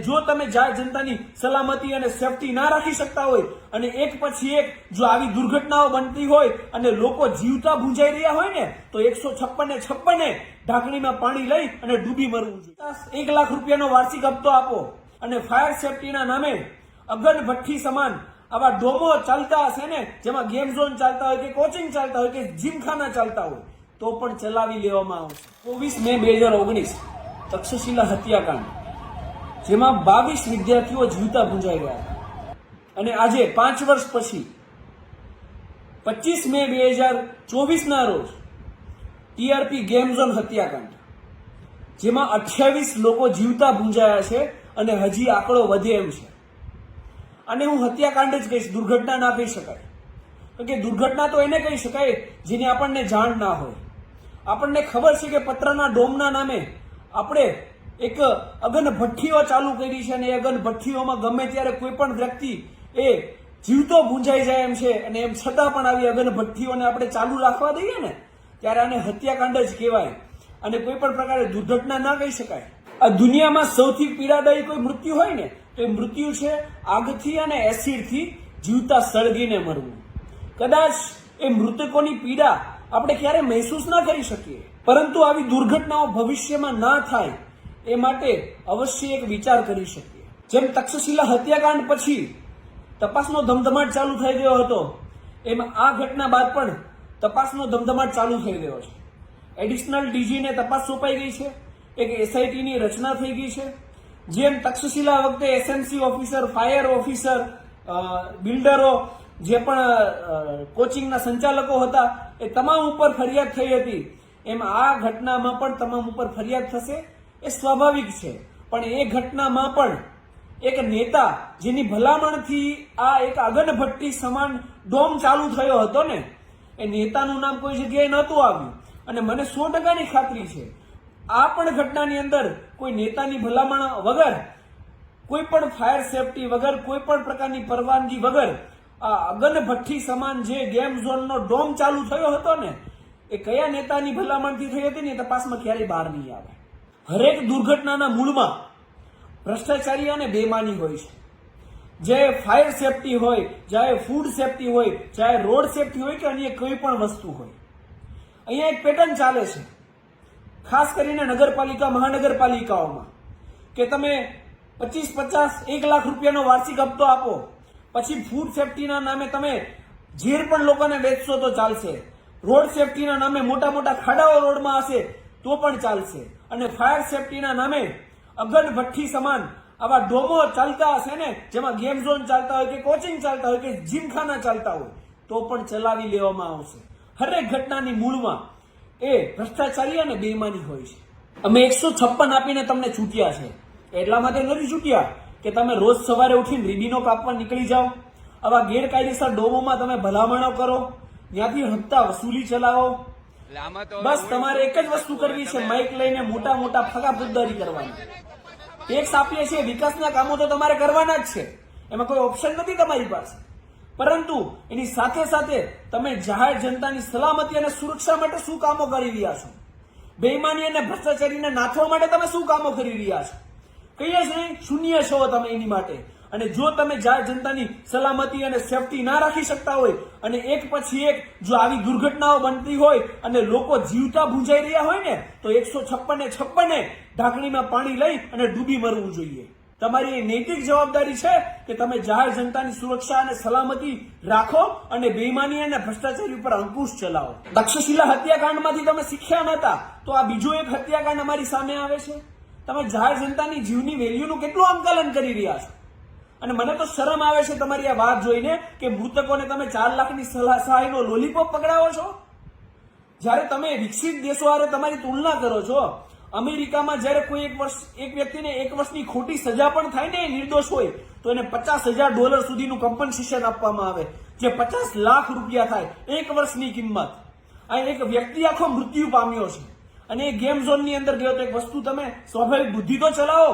જો તમે જાહેર જનતાની સલામતી અને સેફટી ના રાખી શકતા હોય અને એક પછી એક જો આવી દુર્ઘટનાઓ બનતી હોય અને લોકો જીવતા ભૂંજાઈ રહ્યા હોય ને તો 156 ઢાંકણીમાં પાણી લઈ અને ડૂબી મરવું જોઈએ। 1 લાખ રૂપિયાનો વાર્ષિક હપ્તો આપો અને ફાયર સેફટીના નામે અગન ભઠ્ઠી સમાન આવા ડોમો ચાલતા હશે ને, જેમાં ગેમ ઝોન ચાલતા હોય કે કોચિંગ ચાલતા હોય કે જીમખાના ચાલતા હોય તો પણ ચલાવી લેવામાં આવશે। 24 મે 2019 તક્ષશિલા હત્યાકાંડ, જેમાં 22 વિદ્યાર્થીઓ જીવતા ભૂંજાઈ ગયા અને આજે 5 વર્ષ પછી 25 મે 2024 ના રોજ ટીઆરપી ગેમ ઝોન હત્યાકાંડ, જેમાં 28 લોકો જીવતા ભૂંજાયા છે અને હજી આંકડો વધે એમ છે। અને હું હત્યાકાંડ જ કહીશ, દુર્ઘટના ના કહી શકાય, કે દુર્ઘટના તો એને કહી શકાય જેની આપણને જાણ ના હોય। આપણને ખબર છે કે પત્રના ડોમના નામે આપણે એક અગન ભઠ્ઠીઓ ચાલુ કરી છે અને એ અગન ભઠ્ઠીઓમાં ગમે ત્યારે કોઈ પણ વ્યક્તિ એ જીવતો ભૂંજાઈ જાય એમ છે અને એમ છતાં પણ આવી અગન ભઠ્ઠીઓને આપણે ચાલુ રાખવા દઈએ ને ત્યારે આને હત્યાકાંડ જ કહેવાય અને કોઈ પણ પ્રકારે દુર્ઘટના ના કહી શકાય। આ દુનિયામાં સૌથી પીડાદાયી કોઈ મૃત્યુ હોય ને તો એ મૃત્યુ છે આગથી અને એસિડથી જીવતા સળગીને મરવું। કદાચ એ મૃતકોની પીડા આપણે ક્યારે મહેસૂસ ના કરી શકીએ, પરંતુ આવી દુર્ઘટનાઓ ભવિષ્યમાં ના થાય એ માટે અવશ્ય એક વિચાર કરી શકીએ। જેમ તક્ષશિલા હત્યાકાંડ પછી તપાસનો ધમધમાટ ચાલુ થઈ ગયો હતો, એમ આ ઘટના બાદ પણ તપાસનો ધમધમાટ ચાલુ થઈ ગયો છે। એડિશનલ ડીજીને તપાસ સોંપાઈ ગઈ છે, એક એસઆઈટીની રચના થઈ ગઈ છે। જેમ તક્ષશિલા વખતે એસએમસી ઓફિસર, ફાયર ઓફિસર, બિલ્ડરો, જે પણ કોચિંગના સંચાલકો હતા એ તમામ ઉપર ફરિયાદ થઈ હતી, એમ આ ઘટનામાં પણ તમામ ઉપર ફરિયાદ થશે એ સ્વાભાવિક છે। પણ એ ઘટનામાં પણ એક નેતા જેની ભલામણથી આ એક અગન ભઠ્ઠી સમાન ડોમ ચાલુ થયો હતો ને, એ નેતાનું નામ કોઈ જગ્યાએ નહોતું આવ્યું અને મને 100%ની ખાતરી છે આ પણ ઘટનાની અંદર કોઈ નેતાની ભલામણ વગર, કોઈ પણ ફાયર સેફટી વગર, કોઈ પણ પ્રકારની પરવાનગી વગર આ અગન ભઠ્ઠી સમાન જે ગેમ ઝોનનો ડોમ ચાલુ થયો હતો ને એ કયા નેતાની ભલામણથી થઈ હતી ને તપાસમાં ક્યારેય બહાર નહીં આવે। હરેક દુર્ઘટનાના મૂળમાં ભ્રષ્ટાચારી અને બેમાની હોય છે। જે ફાયર સેફટી હોય, ચાહે ફૂડ સેફટી હોય, ચાહે રોડ સેફટી હોય કે અન્ય કોઈ પણ વસ્તુ હોય, અહીંયા એક પેટર્ન ચાલે છે ખાસ કરીને નગરપાલિકા, મહાનગરપાલિકાઓમાં કે તમે 25-50-1 લાખ રૂપિયાનો વાર્ષિક હપ્તો આપો, પછી ફૂડ સેફટીના નામે તમે ઝેર પણ લોકોને વેચશો તો ચાલશે, રોડ સેફટીના નામે મોટા મોટા ખાડાઓ રોડમાં હશે તો પણ ચાલશે, અને ફાયર સેફટીના નામે અગન ભઠ્ઠી સમાન આવા ડોમો ચાલતા હશે ને, જેમાં ગેમ ઝોન ચાલતા હોય કે કોચિંગ ચાલતા હોય કે જીમખાના ચાલતા હોય તો પણ ચલાવી લેવામાં આવશે। હરેક ઘટનાની મૂળમાં એ ભ્રષ્ટાચારી અને બેઈમાની હોય છે। અમે 156 આપીને તમને છૂટ્યા છે, એટલા માટે નથી છૂટ્યા કે તમે રોજ સવારે ઉઠીને રીબીનો કાપવા નીકળી જાઓ, આવા ગેરકાયદેસર ડોમોમાં તમે ભલામણો કરો, ત્યાંથી હપ્તા વસૂલી ચલાવો। બસ તમારે એક જ વસ્તુ કરવી છે, માઇક લઈને મોટા મોટા ફગાફુદ્દારી કરવાની। ટેક્સ આપીએ છીએ, વિકાસના કામો તો તમારે કરવાના જ છે, એમાં કોઈ ઓપ્શન નથી તમારી પાસે, પરંતુ એની સાથે સાથે તમે જાહેર જનતાની સલામતી અને સુરક્ષા માટે શું કામો કરી રહ્યા છો, બેઈમાની અને ભ્રષ્ટાચારીને નાથવા માટે તમે શું કામો કરી રહ્યા છો? કહીએ જ નહીં, શૂન્ય છો તમે એની માટે। અને જો તમે જાહેર જનતાની સલામતી અને સેફટી ના રાખી શકતા હોય અને એક પછી એક જો આવી દુર્ઘટનાઓ બનતી હોય અને લોકો જીવતા ભૂંજાઈ રહ્યા હોય ને તો 156 ઢાંકણીમાં પાણી લઈ અને ડૂબી મરવું જોઈએ। તમારી નૈતિક જવાબદારી છે કે તમે જાહેર જનતાની સુરક્ષા અને સલામતી રાખો અને બેઈમાની અને ભ્રષ્ટાચારી ઉપર અંકુશ ચલાવો। તક્ષશિલા હત્યાકાંડમાંથી તમે શીખ્યા નહોતા તો આ બીજો એક હત્યાકાંડ અમારી સામે આવે છે। તમે જાહેર જનતાની જીવની વેલ્યુનું કેટલું આંકલન કરી રહ્યા છો? અને મને તો શરમ આવે છે તમારી આ વાત જોઈને કે મૃતકોને તમે 4 લાખની સહાયનો લોલીપોપ પકડાવો છો। જ્યારે તમે વિકસિત દેશો હારે તમારી તુલના કરો છો, અમેરિકામાં જ્યારે કોઈ એક વ્યક્તિને 1 વર્ષની ખોટી સજા પણ થાય ને, નિર્દોષ હોય તો એને $50,000 સુધીનું કમ્પન્સેશન આપવામાં આવે, જે 50 લાખ રૂપિયા થાય 1 વર્ષની કિંમત। આ એક વ્યક્તિ આખો મૃત્યુ પામ્યો છે અને એ ગેમ ઝોનની અંદર ગયો તો એક વસ્તુ તમે સ્વાભાવિક બુદ્ધિ તો ચલાવો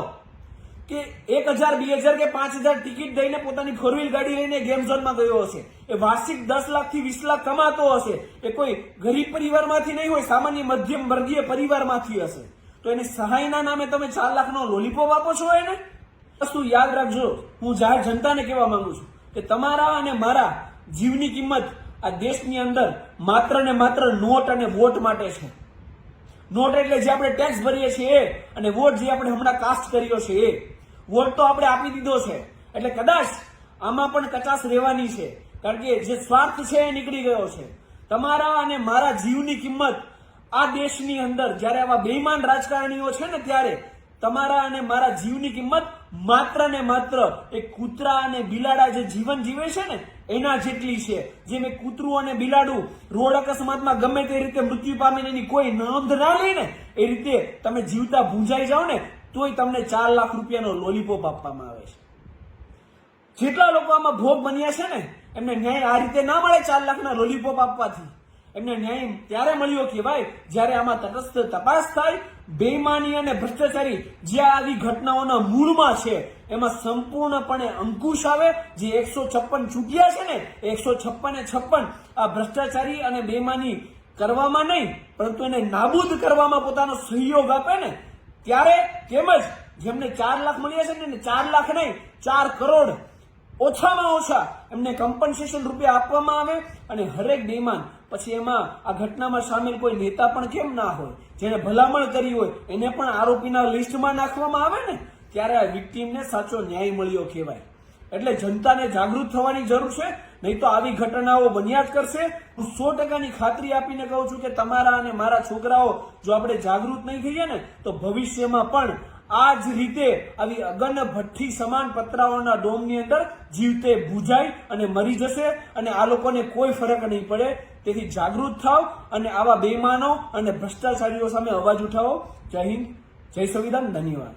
કે 1000, 2000 કે 5000 ટિકિટ દઈને પોતાની 4 વ્હીલ ગાડી લઈને ગેમ ઝોનમાં ગયો હશે, એ વાર્ષિક 10 લાખથી 20 લાખ કમાતો હશે, એ કોઈ ગરીબ પરિવારમાંથી નહીં હોય, સામાન્ય મધ્યમ વર્ગીય પરિવારમાંથી હશે, તો એને સહાયના નામે તમે 4 લાખનો લોલીપોપ આપો છો એને? વસ્તુ યાદ રાખજો, હું જાહેર જનતાને કહેવા માંગુ છું કે તમારા અને મારા જીવની કિંમત આ દેશની અંદર માત્ર ને માત્ર નોટ અને વોટ માટે છે. નોટ એટલે જે આપણે ટેક્સ ભરીએ છીએ એ, અને વોટ જે આપણે હમણાં કાસ્ટ કર્યો છે એ. વોટ તો આપણે આપી દીધો છે, એટલે કદાચ આમાં પણ કચાશ રહેવાની છે, કારણ કે જે સ્વાર્થ છે એ નીકળી ગયો છે. તમારા અને મારા જીવની કિંમત આ દેશની અંદર જ્યારે આવા બેઈમાન રાજકારણીઓ છે ને, ત્યારે તમારા અને મારા જીવની કિંમત માત્ર ને માત્ર એક કૂતરા અને બિલાડા જે જીવન જીવે છે ને એના જેટલી છે. જે મેં કૂતરું અને બિલાડું રોડ અકસ્માતમાં ગમે તે રીતે મૃત્યુ પામીને એની કોઈ નોંધ ના લે ને, એ રીતે તમે જીવતા ભૂંજાઈ જાઓ ને તોય તમને 4 લાખ રૂપિયાનો લોલીપોપ આપવામાં આવે છે. જેટલા લોકો આમાં ભોગ બન્યા છે ને એમને ન્યાય આ રીતે ના મળે. 4 લાખના લોલીપોપ આપવાથી એમને ન્યાય ત્યારે મળ્યો કે ભાઈ જ્યારે આમાં તટસ્થ તપાસ થાય, બેઈમાની અને ભ્રષ્ટાચારી જે આવી ઘટનાઓના મૂળમાં છે એમાં સંપૂર્ણપણે અંકુશ આવે. જે 156 ચૂંટ્યા છે ને 156 આ ભ્રષ્ટાચારી અને બેઈમાની કરવામાં નહીં પરંતુ એને નાબૂદ કરવામાં પોતાનો સહયોગ આપે ને, ત્યારે તેમજ જેમને 4 લાખ મળ્યા છે ને 4 લાખ નહીં 4 કરોડ ઓછામાં ઓછા એમને કમ્પન્સેશન રૂપિયા આપવામાં આવે. અને હરેક બેઈમાન પછી એમાં આ ઘટનામાં સામેલ કોઈ નેતા પણ કેમ ના હોય, જેને ભલામણ કરી હોય એને પણ આરોપીના લિસ્ટમાં નાખવામાં આવે ને, ત્યારે આ વિક્ટીમને સાચો ન્યાય મળ્યો કહેવાય. એટલે જનતાને જાગૃત થવાની જરૂર છે, નહીં તો આવી ઘટનાઓ બન્યા જ કરશે. હું 100%ની ખાતરી આપીને કહું છું કે તમારા અને મારા છોકરાઓ જો આપણે જાગૃત નહીં થઈએ ને તો ભવિષ્યમાં પણ આ જ રીતે આવી અગન ભઠ્ઠી સમાન પતરાઓના ડોમની અંદર જીવતે ભૂજાઈ અને મરી જશે, અને આ લોકોને કોઈ ફરક નહીં પડે. તેથી જાગૃત થાવ અને આવા બેઈમાનો અને ભ્રષ્ટાચારીઓ સામે અવાજ ઉઠાવો. જય હિન્દ, જય સંવિધાન, ધન્યવાદ.